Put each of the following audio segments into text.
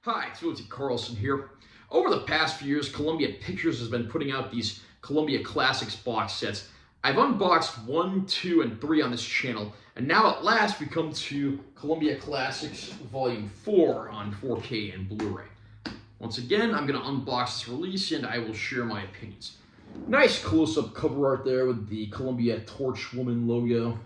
Hi, it's Willie Carlson here. Over the past few years, Columbia Pictures has been putting out these Columbia Classics box sets. I've unboxed 1, 2, and 3 on this channel, and now at last we come to Columbia Classics Volume 4 on 4K and Blu-ray. Once again, I'm going to unbox this release and I will share my opinions. Nice close-up cover art there with the Columbia Torchwoman logo.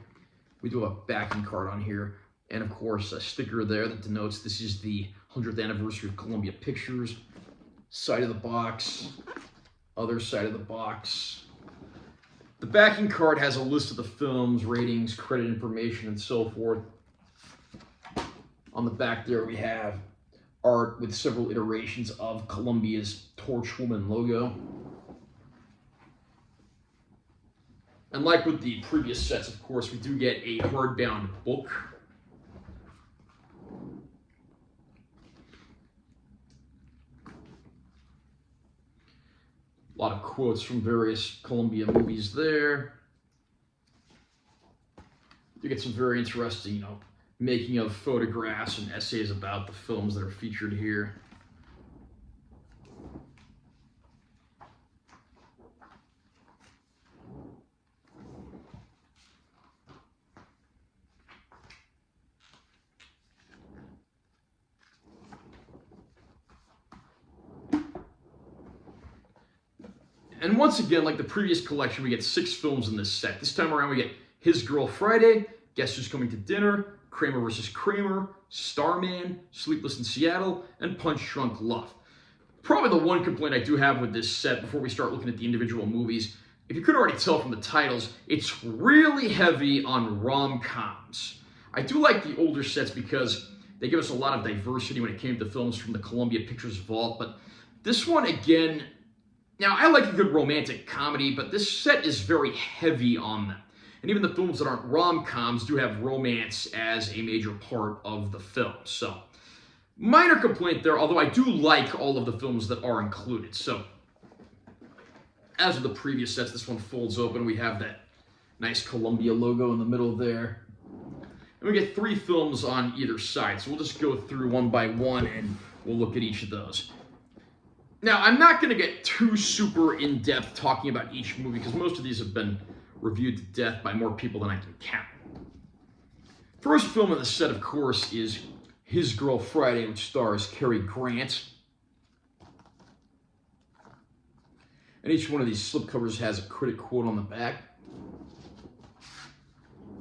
We do have a backing card on here, and of course a sticker there that denotes this is the 100th anniversary of Columbia Pictures. Side of the box, other side of the box. The backing card has a list of the films, ratings, credit information, and so forth. On the back there we have art with several iterations of Columbia's Torchwoman logo. And like with the previous sets, of course, we do get a hardbound book. A lot of quotes from various Columbia movies there. You get some very interesting, making of photographs and essays about the films that are featured here. And once again, like the previous collection, we get 6 films in this set. This time around, we get His Girl Friday, Guess Who's Coming to Dinner, Kramer vs. Kramer, Starman, Sleepless in Seattle, and Punch Drunk Love. Probably the one complaint I do have with this set before we start looking at the individual movies, if you could already tell from the titles, it's really heavy on rom-coms. I do like the older sets because they give us a lot of diversity when it came to films from the Columbia Pictures vault, but this one, again, now, I like a good romantic comedy, but this set is very heavy on them. And even the films that aren't rom-coms do have romance as a major part of the film. So, minor complaint there, although I do like all of the films that are included. So, as with the previous sets, this one folds open. We have that nice Columbia logo in the middle there. And we get 3 films on either side. So we'll just go through one by one and we'll look at each of those. Now, I'm not going to get too super in-depth talking about each movie because most of these have been reviewed to death by more people than I can count. First film in the set, of course, is His Girl Friday, which stars Cary Grant. And each one of these slipcovers has a critic quote on the back.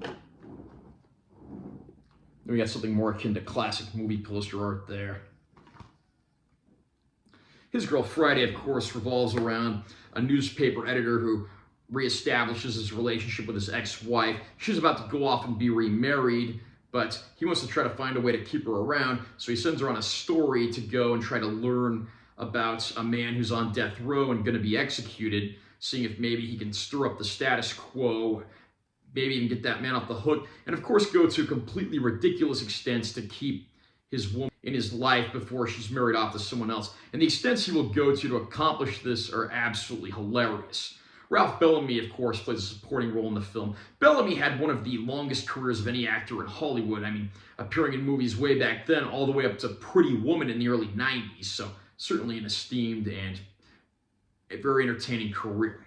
Then we got something more akin to classic movie poster art there. His Girl Friday, of course, revolves around a newspaper editor who reestablishes his relationship with his ex-wife. She's about to go off and be remarried, but he wants to try to find a way to keep her around, so he sends her on a story to go and try to learn about a man who's on death row and going to be executed, seeing if maybe he can stir up the status quo, maybe even get that man off the hook, and of course go to completely ridiculous extents to keep his woman in his life before she's married off to someone else. And the extents he will go to accomplish this are absolutely hilarious. Ralph Bellamy, of course, plays a supporting role in the film. Bellamy had one of the longest careers of any actor in Hollywood. I mean, appearing in movies way back then, all the way up to Pretty Woman in the early 90s. So certainly an esteemed and a very entertaining career.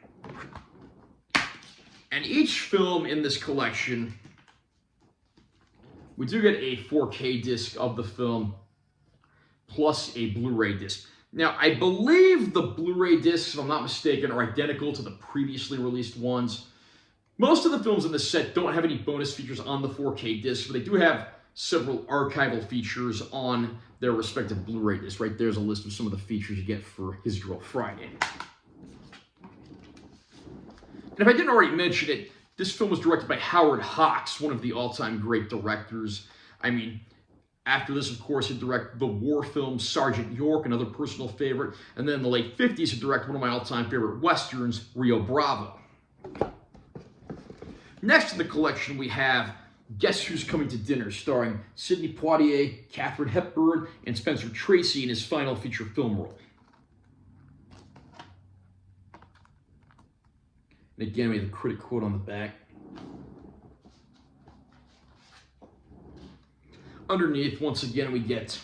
And each film in this collection, we do get a 4K disc of the film, plus a Blu-ray disc. Now, I believe the Blu-ray discs, if I'm not mistaken, are identical to the previously released ones. Most of the films in this set don't have any bonus features on the 4K disc, but they do have several archival features on their respective Blu-ray discs. Right there's a list of some of the features you get for His Girl Friday. And if I didn't already mention it, this film was directed by Howard Hawks, one of the all-time great directors. I mean, after this, of course, he directed the war film Sergeant York, another personal favorite. And then in the late 50s, he directed one of my all-time favorite westerns, Rio Bravo. Next in the collection, we have Guess Who's Coming to Dinner, starring Sidney Poitier, Katharine Hepburn, and Spencer Tracy in his final feature film role. And again, we have a critic quote on the back. Underneath, once again, we get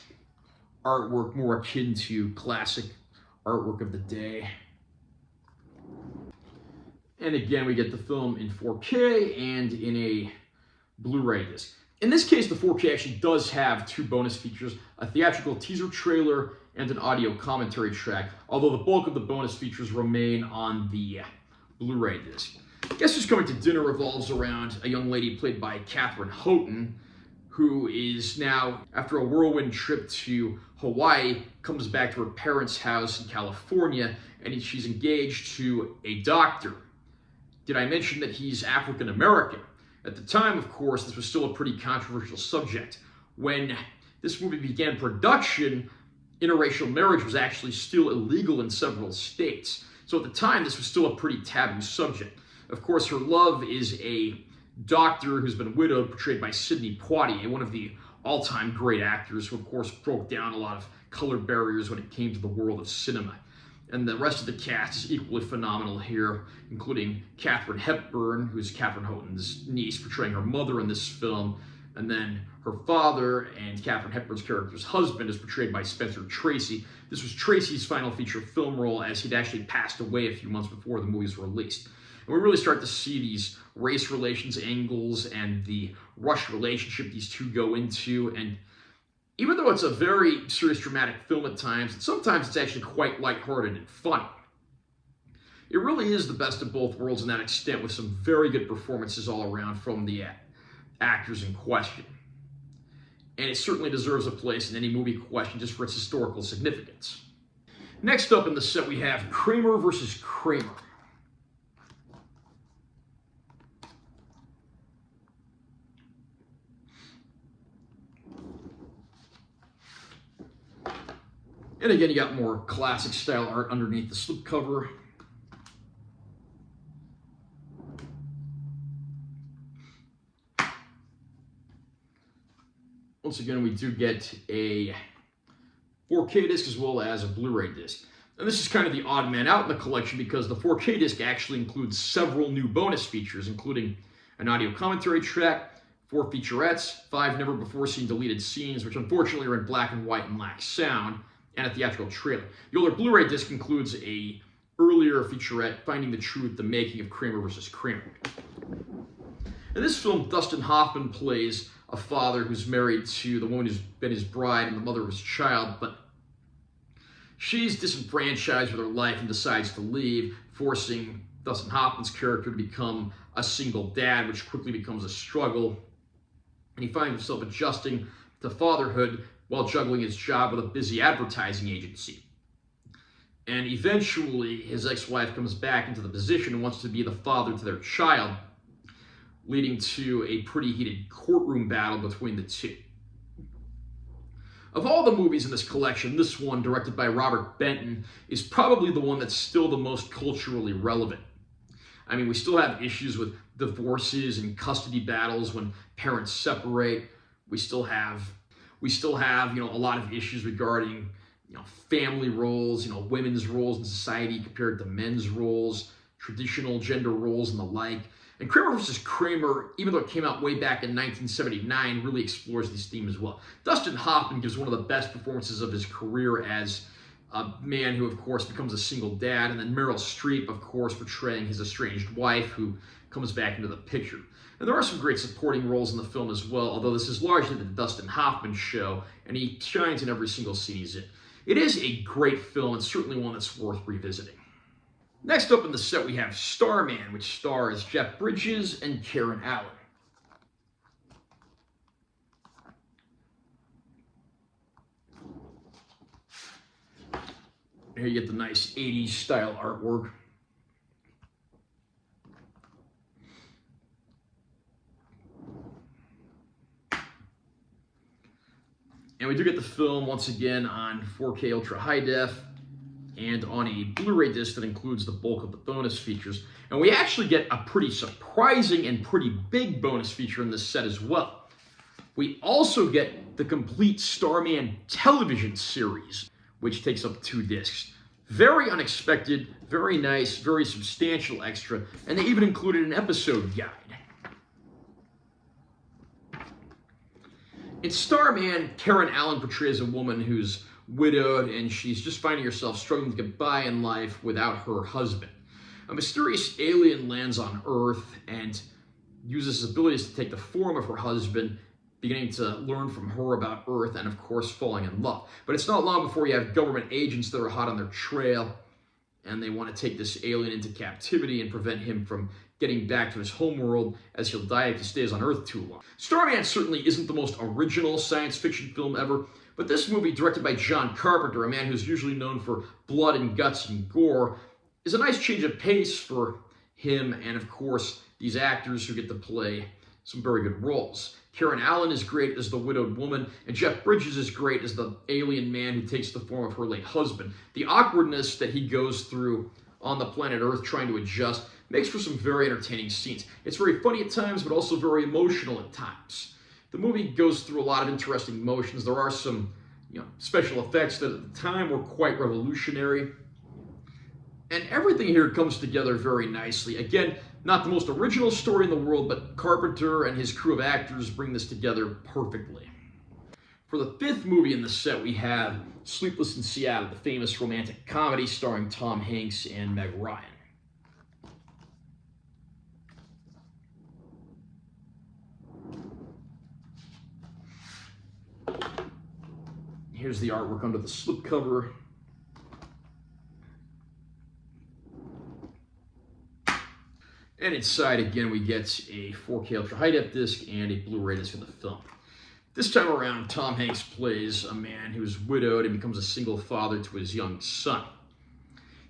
artwork more akin to classic artwork of the day. And again, we get the film in 4K and in a Blu-ray disc. In this case, the 4K actually does have two bonus features, a theatrical teaser trailer and an audio commentary track, although the bulk of the bonus features remain on the Blu-ray disc. Guess Who's Coming to Dinner revolves around a young lady played by Katherine Houghton, who is now, after a whirlwind trip to Hawaii, comes back to her parents' house in California, and she's engaged to a doctor. Did I mention that he's African American? At the time, of course, this was still a pretty controversial subject. When this movie began production, interracial marriage was actually still illegal in several states. So at the time, this was still a pretty taboo subject. Of course, her love is a doctor who's been widowed, portrayed by Sidney Poitier, one of the all-time great actors who, of course, broke down a lot of color barriers when it came to the world of cinema. And the rest of the cast is equally phenomenal here, including Katharine Hepburn, who's Katherine Houghton's niece, portraying her mother in this film. And then her father and Katharine Hepburn's character's husband is portrayed by Spencer Tracy. This was Tracy's final feature film role, as he'd actually passed away a few months before the movie was released. And we really start to see these race relations angles and the rushed relationship these two go into. And even though it's a very serious, dramatic film at times, sometimes it's actually quite lighthearted and funny. It really is the best of both worlds in that extent, with some very good performances all around from the actors in question. And it certainly deserves a place in any movie question just for its historical significance. Next up in the set, we have Kramer versus Kramer. And again, you got more classic style art underneath the slipcover. Once again, we do get a 4K disc as well as a Blu-ray disc. And this is kind of the odd man out in the collection because the 4K disc actually includes several new bonus features, including an audio commentary track, 4 featurettes, 5 never-before-seen deleted scenes, which unfortunately are in black and white and lack sound, and a theatrical trailer. The older Blu-ray disc includes a earlier featurette, Finding the Truth, The Making of Kramer vs. Kramer. In this film, Dustin Hoffman plays a father who's married to the woman who's been his bride and the mother of his child, but she's disenfranchised with her life and decides to leave, forcing Dustin Hoffman's character to become a single dad, which quickly becomes a struggle. And he finds himself adjusting to fatherhood while juggling his job with a busy advertising agency. And eventually, his ex-wife comes back into the position and wants to be the father to their child, leading to a pretty heated courtroom battle between the two. Of all the movies in this collection, this one, directed by Robert Benton, is probably the one that's still the most culturally relevant. I mean, we still have issues with divorces and custody battles when parents separate. We still have a lot of issues regarding, family roles, women's roles in society compared to men's roles, traditional gender roles and the like. And Kramer vs. Kramer, even though it came out way back in 1979, really explores these themes as well. Dustin Hoffman gives one of the best performances of his career as a man who, of course, becomes a single dad, and then Meryl Streep, of course, portraying his estranged wife who comes back into the picture. And there are some great supporting roles in the film as well, although this is largely the Dustin Hoffman show, and he shines in every single scene he's in. It is a great film, and certainly one that's worth revisiting. Next up in the set, we have Starman, which stars Jeff Bridges and Karen Allen. Here you get the nice 80s style artwork. And we do get the film once again on 4K Ultra High Def and on a Blu-ray disc that includes the bulk of the bonus features. And we actually get a pretty surprising and pretty big bonus feature in this set as well. We also get the complete Starman television series, which takes up 2 discs. Very unexpected, very nice, very substantial extra, and they even included an episode guide. In Starman, Karen Allen portrays a woman whose widowed, and she's just finding herself struggling to get by in life without her husband. A mysterious alien lands on Earth and uses his abilities to take the form of her husband, beginning to learn from her about Earth and, of course, falling in love. But it's not long before you have government agents that are hot on their trail, and they want to take this alien into captivity and prevent him from getting back to his homeworld, as he'll die if he stays on Earth too long. Starman certainly isn't the most original science fiction film ever, but this movie, directed by John Carpenter, a man who's usually known for blood and guts and gore, is a nice change of pace for him and, of course, these actors who get to play some very good roles. Karen Allen is great as the widowed woman, and Jeff Bridges is great as the alien man who takes the form of her late husband. The awkwardness that he goes through on the planet Earth trying to adjust makes for some very entertaining scenes. It's very funny at times, but also very emotional at times. The movie goes through a lot of interesting motions. There are some special effects that at the time were quite revolutionary. And everything here comes together very nicely. Again, not the most original story in the world, but Carpenter and his crew of actors bring this together perfectly. For the fifth movie in the set, we have Sleepless in Seattle, the famous romantic comedy starring Tom Hanks and Meg Ryan. Here's the artwork under the slipcover. And inside, again, we get a 4K Ultra High-Def disc and a Blu-ray disc of the film. This time around, Tom Hanks plays a man who's widowed and becomes a single father to his young son.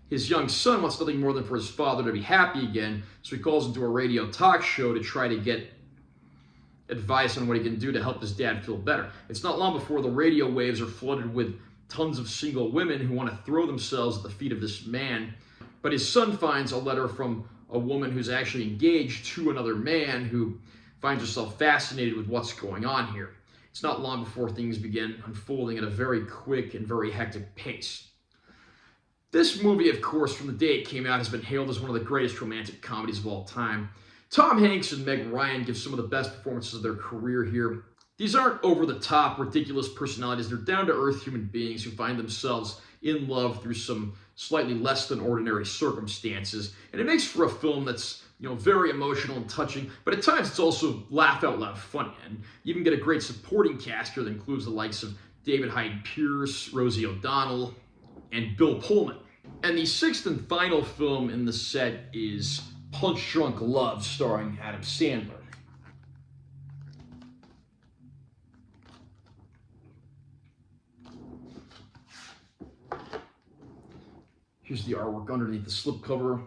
His young son wants nothing more than for his father to be happy again, so he calls into a radio talk show to try to get advice on what he can do to help his dad feel better. It's not long before the radio waves are flooded with tons of single women who want to throw themselves at the feet of this man, but his son finds a letter from a woman who's actually engaged to another man who finds herself fascinated with what's going on here. It's not long before things begin unfolding at a very quick and very hectic pace. This movie, of course, from the day it came out, has been hailed as one of the greatest romantic comedies of all time. Tom Hanks and Meg Ryan give some of the best performances of their career here. These aren't over-the-top, ridiculous personalities. They're down-to-earth human beings who find themselves in love through some slightly less than ordinary circumstances. And it makes for a film that's very emotional and touching, but at times it's also laugh-out-loud funny. And you even get a great supporting cast here that includes the likes of David Hyde Pierce, Rosie O'Donnell, and Bill Pullman. And the sixth and final film in the set is Punch Drunk Love, starring Adam Sandler. Here's the artwork underneath the slipcover.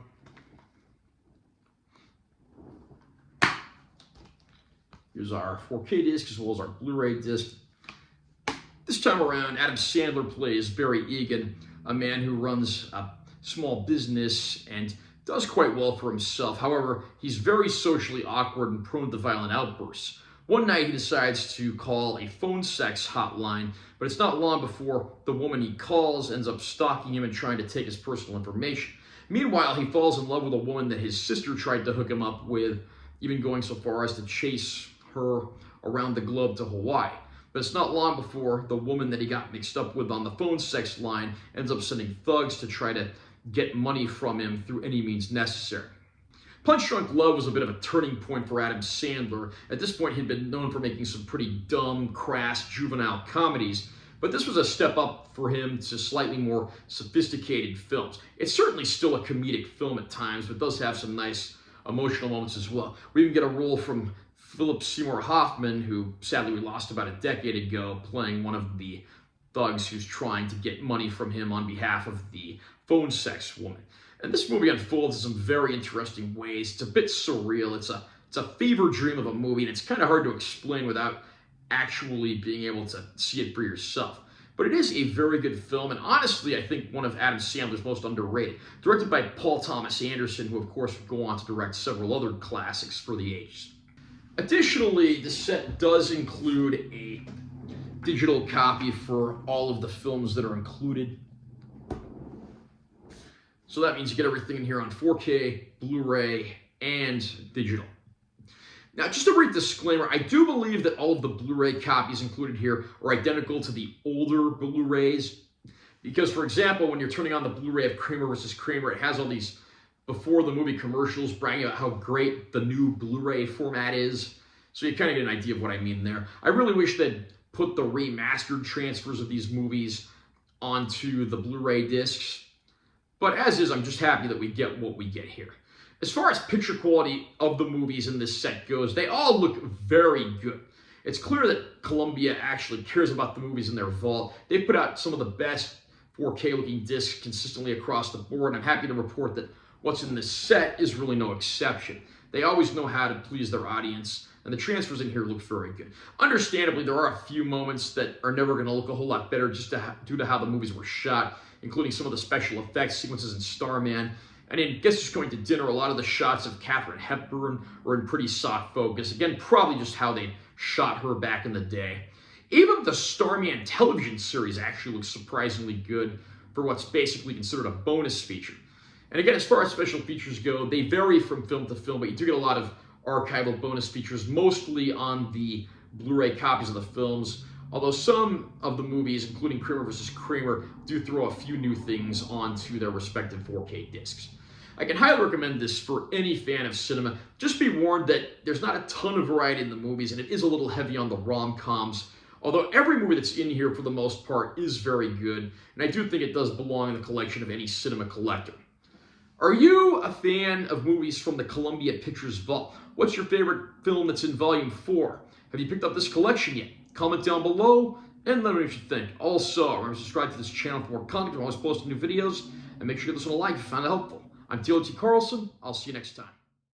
Here's our 4K disc as well as our Blu-ray disc. This time around, Adam Sandler plays Barry Egan, a man who runs a small business and does quite well for himself. However, he's very socially awkward and prone to violent outbursts. One night he decides to call a phone sex hotline, but it's not long before the woman he calls ends up stalking him and trying to take his personal information. Meanwhile, he falls in love with a woman that his sister tried to hook him up with, even going so far as to chase her around the globe to Hawaii. But it's not long before the woman that he got mixed up with on the phone sex line ends up sending thugs to try to get money from him through any means necessary. Punch Drunk Love was a bit of a turning point for Adam Sandler. At this point, he'd been known for making some pretty dumb, crass, juvenile comedies, but this was a step up for him to slightly more sophisticated films. It's certainly still a comedic film at times, but does have some nice emotional moments as well. We even get a role from Philip Seymour Hoffman, who sadly we lost about a decade ago, playing one of the thugs who's trying to get money from him on behalf of the phone sex woman. And this movie unfolds in some very interesting ways. It's a bit surreal. It's a fever dream of a movie, and it's kind of hard to explain without actually being able to see it for yourself. But it is a very good film, and honestly, I think one of Adam Sandler's most underrated. Directed by Paul Thomas Anderson, who of course would go on to direct several other classics for the ages. Additionally, the set does include a digital copy for all of the films that are included. So that means you get everything in here on 4K, Blu-ray, and digital. Now, just a brief disclaimer, I do believe that all of the Blu-ray copies included here are identical to the older Blu-rays. Because, for example, when you're turning on the Blu-ray of Kramer vs. Kramer, it has all these before the movie commercials bragging about how great the new Blu-ray format is. So you kind of get an idea of what I mean there. I really wish they'd put the remastered transfers of these movies onto the Blu-ray discs. But as is, I'm just happy that we get what we get here. As far as picture quality of the movies in this set goes, they all look very good. It's clear that Columbia actually cares about the movies in their vault. They put out some of the best 4K looking discs consistently across the board, and I'm happy to report that what's in this set is really no exception. They always know how to please their audience, and the transfers in here look very good. Understandably, there are a few moments that are never going to look a whole lot better just due to how the movies were shot, including some of the special effects sequences in Starman. And in Guess Who's Going to Dinner, a lot of the shots of Katharine Hepburn were in pretty soft focus. Again, probably just how they shot her back in the day. Even the Starman television series actually looks surprisingly good for what's basically considered a bonus feature. And again, as far as special features go, they vary from film to film, but you do get a lot of archival bonus features, mostly on the Blu-ray copies of the films, although some of the movies, including Kramer vs. Kramer, do throw a few new things onto their respective 4K discs. I can highly recommend this for any fan of cinema. Just be warned that there's not a ton of variety in the movies, and it is a little heavy on the rom-coms, although every movie that's in here, for the most part, is very good, and I do think it does belong in the collection of any cinema collector. Are you a fan of movies from the Columbia Pictures vault? What's your favorite film that's in Volume 4? Have you picked up this collection yet? Comment down below and let me know what you think. Also, remember to subscribe to this channel for more content. We're always posting new videos, and make sure you give this one a like if you found it helpful. I'm T.O.T. Carlson. I'll see you next time.